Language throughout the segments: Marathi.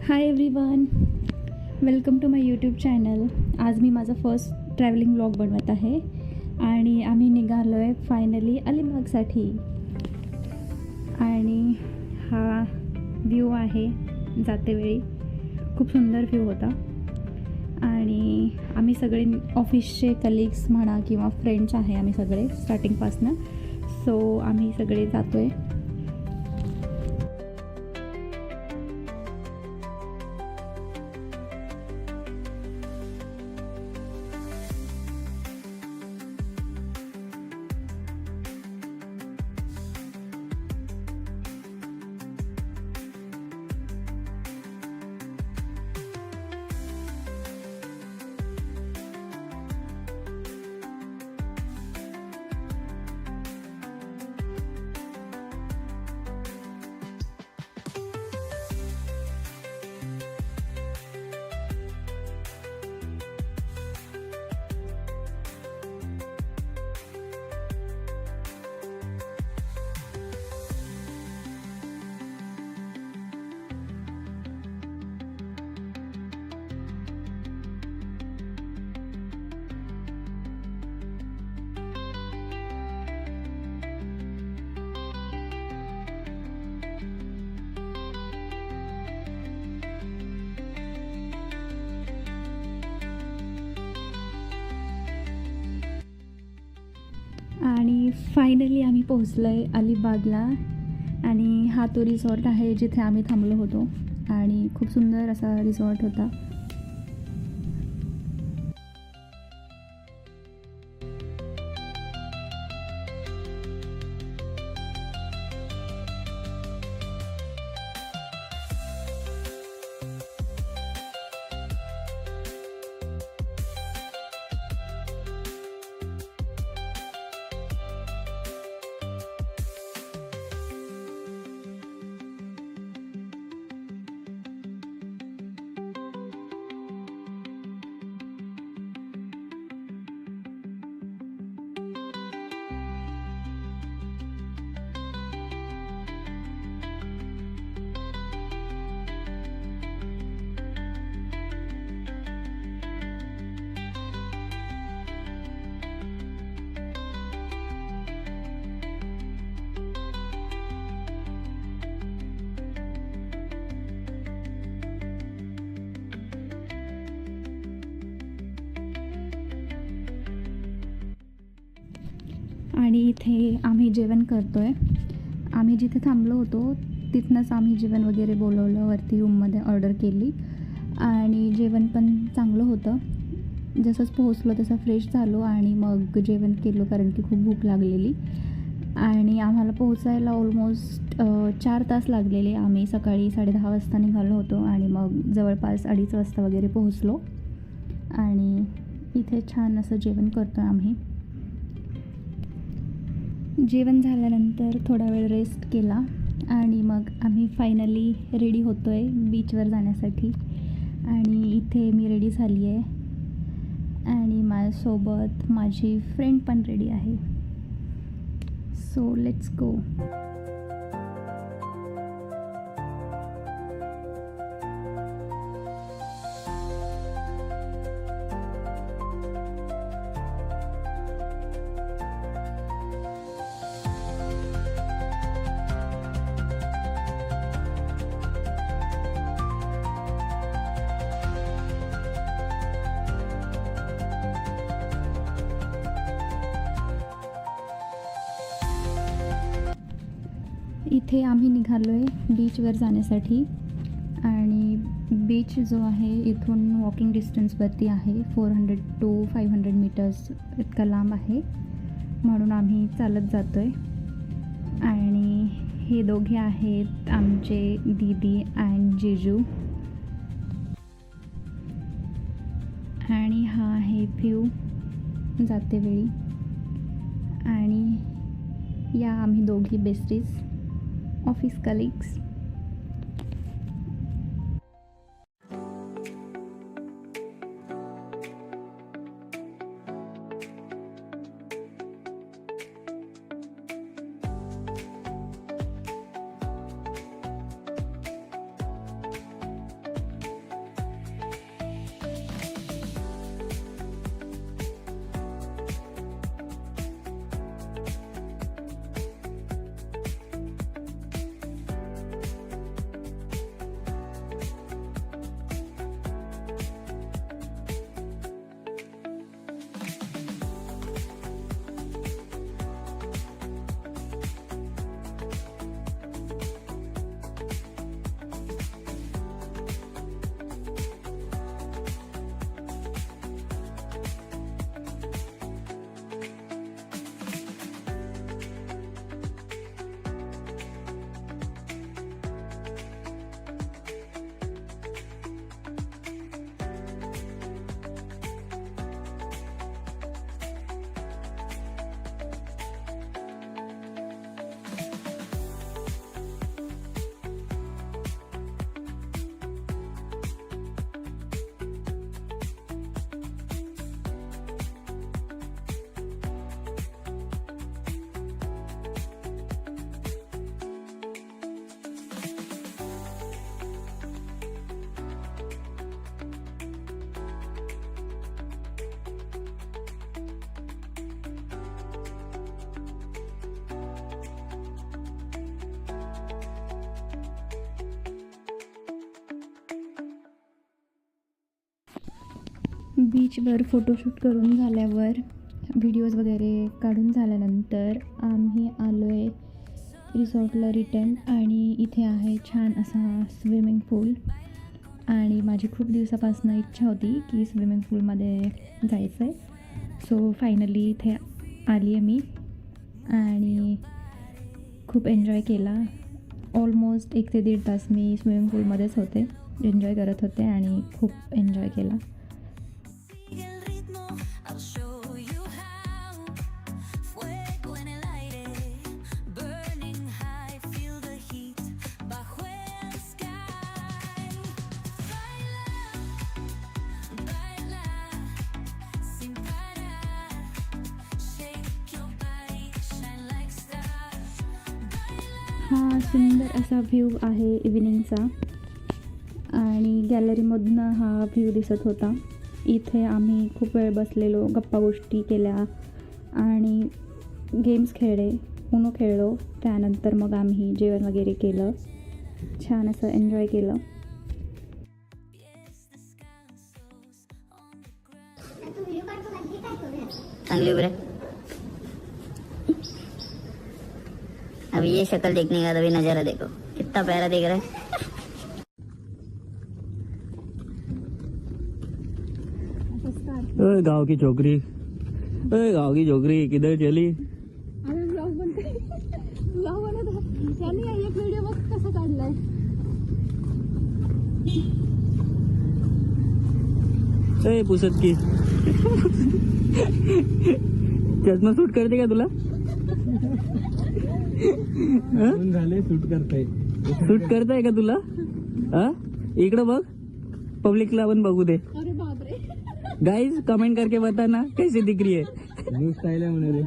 High everyone, welcome to my YouTube channel. आज मी माझा फर्स्ट ट्रॅव्हलिंग ब्लॉग बनवत आहे आणि आम्ही निघालो आहे फायनली अलिबागसाठी. आणि हा व्ह्यू आहे जातेवेळी, खूप सुंदर व्ह्यू होता. आणि आम्ही सगळे ऑफिसचे कलिग्स म्हणा किंवा फ्रेंड्स आहे आम्ही सगळे स्टार्टिंगपासनं. सो आम्ही सगळे जातो आहे. आणि फायनली आम्ही पोहोचलो आहे अलिबागला. आणि हा तो रिसॉर्ट आहे जिथे आम्ही थांबलो होतो आणि खूप सुंदर असा रिसॉर्ट होता. आणि इथे आम्ही जेवण करतो आहे. आम्ही जिथे थांबलो होतो तिथनंच आम्ही जेवण वगैरे बोलवलं, वरती रूममध्ये ऑर्डर केली आणि जेवण पण चांगलं होतं. जसंच पोहोचलो तसं फ्रेश झालो आणि मग जेवण केलं, कारण की खूप भूक लागलेली. आणि आम्हाला पोहोचायला ऑलमोस्ट 4 तास लागलेले. आम्ही सकाळी 10:30 वाजता निघालो होतो आणि मग जवळपास 2:30 वाजता वगैरे पोहोचलो. आणि इथे छान असं जेवण करतो आहे आम्ही. जेवण झाल्यानंतर थोडा वेळ रेस्ट केला आणि मग आम्ही फायनली रेडी होतो आहे बीचवर जाण्यासाठी. आणि इथे मी रेडी झाली आहे आणि माझ्यासोबत माझी फ्रेंड पण रेडी आहे. So let's go. इथे आम्ही निघालो आहे बीचवर जाण्यासाठी. आणि बीच जो आहे इथून वॉकिंग डिस्टन्सवरती आहे. 400 to 500 मीटर्स इतका लांब आहे, म्हणून आम्ही चालत जातो आहे. आणि हे दोघे आहेत आमचे दीदी अँड जेजू. आणि हा आहे व्ह्यू जातेवेळी. आणि या आम्ही दोघी बेस्टीज, ऑफिस कलिग्स. बीचवर फोटोशूट करून झाल्यावर व्हिडिओज वगैरे काढून झाल्यानंतर आम्ही आलो आहे रिसॉर्टला रिटर्न. आणि इथे आहे छान असा स्विमिंग पूल. आणि माझी खूप दिवसापासून इच्छा होती की स्विमिंग पूलमध्ये जायचं आहे. सो फायनली इथे आली आहे मी आणि खूप एन्जॉय केला. ऑलमोस्ट 1 ते 1.5 तास मी स्विमिंग पूलमध्येच होते, एन्जॉय करत होते आणि खूप एन्जॉय केला. हा सुंदर असा व्ह्यू आहे इव्हिनिंगचा आणि गॅलरीमधनं हा व्ह्यू दिसत होता. इथे आम्ही खूप वेळ बसलेलो, गप्पा गोष्टी केल्या आणि गेम्स खेळले, उनो खेळलो. त्यानंतर मग आम्ही जेवण वगैरे केलं, छान असं एन्जॉय केलं. चांगली उभे अभी ये शक्ल देखने का तभी नजारा देखो कितना प्यारा दिख रहा है. गाँव की छोकरी, गाँव की छोकरी किधर चली. एक व्हिडिओ बघ कसा काढलाय. पुसत की चष्मा सूट करते का तुला. झाले शूट करताय का तुला. हा इकडं बघ, पब्लिकला पण बघू दे. अरे बापरे. गाइस कमेंट करके बताना कैसी दिख रही है. न्यू स्टाइल है म्हणे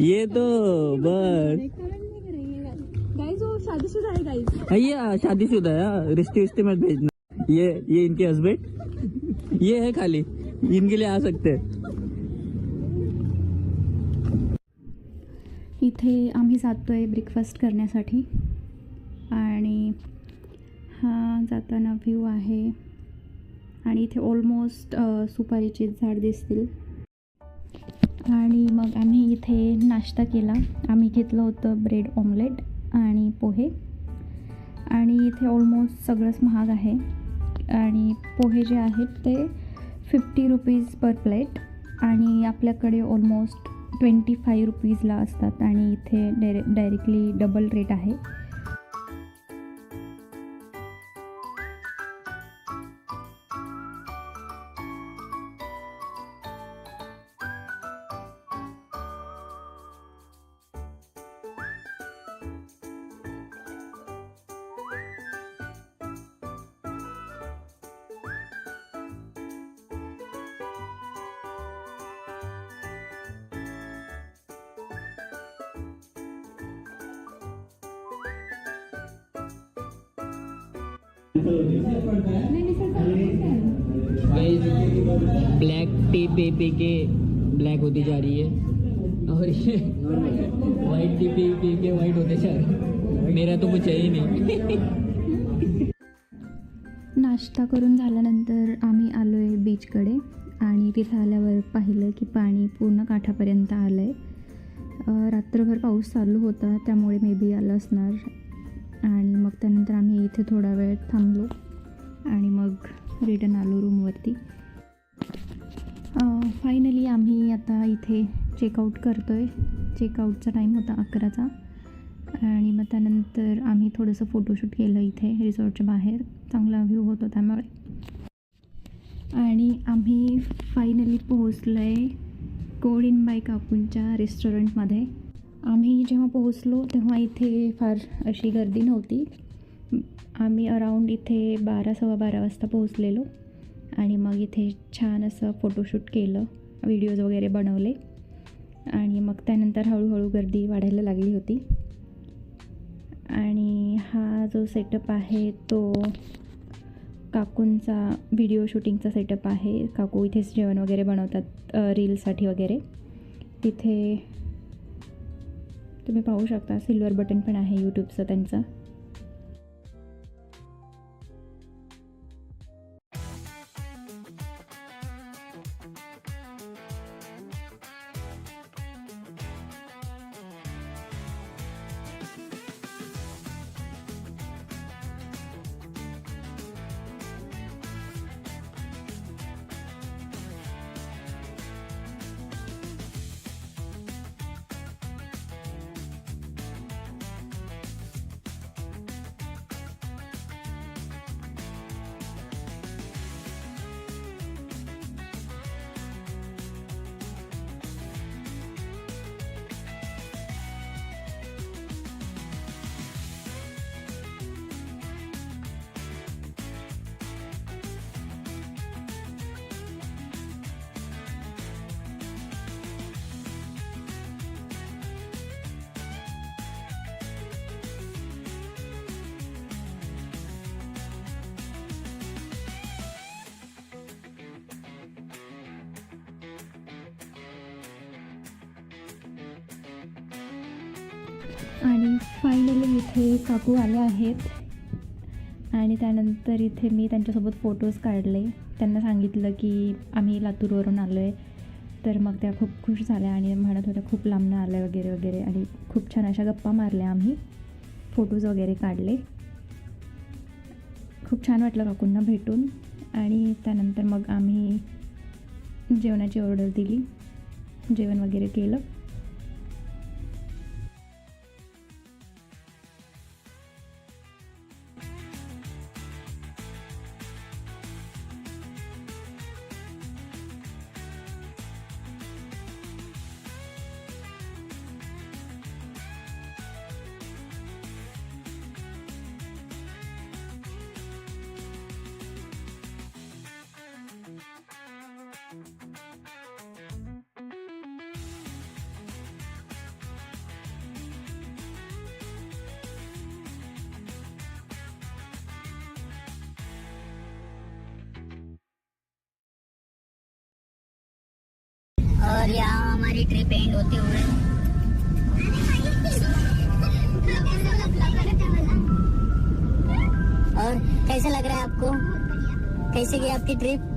ये तो बस गाइस वो शादीशुदा है गाइस. भैया शादीशुदा है, रिश्ते विश्ते मत भेजना. ये इनके हस्बैंड, ये है खाली, इनके लिए आ सकते हैं. इथे आम्ही जातोय ब्रेकफास्ट करण्यासाठी आणि हा जाताना व्ह्यू आहे आणि इथे ऑलमोस्ट सुपारीचे झाड दिसतील. आणि मग आम्ही इथे नाश्ता केला. आम्ही घेतलं होतं ब्रेड ऑमलेट आणि पोहे. आणि इथे ऑलमोस्ट सगळंच महाग आहे आणि पोहे जे आहेत ते 50 रुपीज पर प्लेट आणि आपल्याकडे ऑलमोस्ट 25 रुपीजला असतात आणि इथे डायरेक्टली डबल रेट आहे. ब्लैक टी पी के ब्लैक होती जा रही है और ये वाइट टी पी के वाइट होते जा रहे हैं. मेरा तो कुछ है ही नहीं. नाश्ता करून झाल्यानंतर आम्ही आलो आहे बीचकडे आणि तिथे आल्यावर पाहिलं की पाणी पूर्ण काठापर्यंत आलं आहे. रात्रभर पाऊस चालू होता त्यामुळे मे बी आलं असणार. आणि मग त्यानंतर आम्ही इथे थोडा वेळ थांबलो आणि मग रिटर्न आलो रूमवरती. फायनली आम्ही आता इथे चेकआउट करतो आहे. चेकआउटचा टाईम होता 11चा आणि मग त्यानंतर आम्ही थोडंसं फोटोशूट केलं इथे रिसॉर्टच्या बाहेर. चांगला व्ह्यू होतो त्यामुळे. आणि आम्ही फायनली पोहोचलो आहे कोळीनबाई काकूंच्या रेस्टॉरंटमध्ये. आम्ही जेव्हा पोहोचलो तेव्हा इथे फार अशी गर्दी नव्हती. आम्ही अराऊंड इथे 12-12:15 वाजता पोहोचलेलो आणि मग इथे छान असं फोटोशूट केलं, व्हिडिओज वगैरे बनवले आणि मग त्यानंतर हळूहळू गर्दी वाढायला लागली होती. आणि हा जो सेटअप आहे तो काकूंचा व्हिडिओ शूटिंगचा सेटअप आहे. काकू इथेच जेवण वगैरे बनवतात रीलसाठी वगैरे. तिथे तुम्ही पाहू शकता सिल्वर बटन पण आहे यूट्यूबचं त्यांचं. आणि फायनली इथे काकू आले आहेत आणि त्यानंतर इथे मी त्यांच्यासोबत फोटोज काढले. त्यांना सांगितलं की आम्ही लातूरवरून आलो आहे, तर मग त्या खूप खुश झाल्या आणि म्हणत होत्या खूप लांबनं आलं आहे वगैरे वगैरे. आणि खूप छान अशा गप्पा मारल्या, आम्ही फोटोज वगैरे काढले. खूप छान वाटलं काकूंना भेटून. आणि त्यानंतर मग आम्ही जेवणाची ऑर्डर दिली, जेवण वगैरे केलं. और यहाँ हमारी ट्रिप एंड होते हुए और कैसा लग रहा है आपको? कैसे गई आपकी ट्रिप?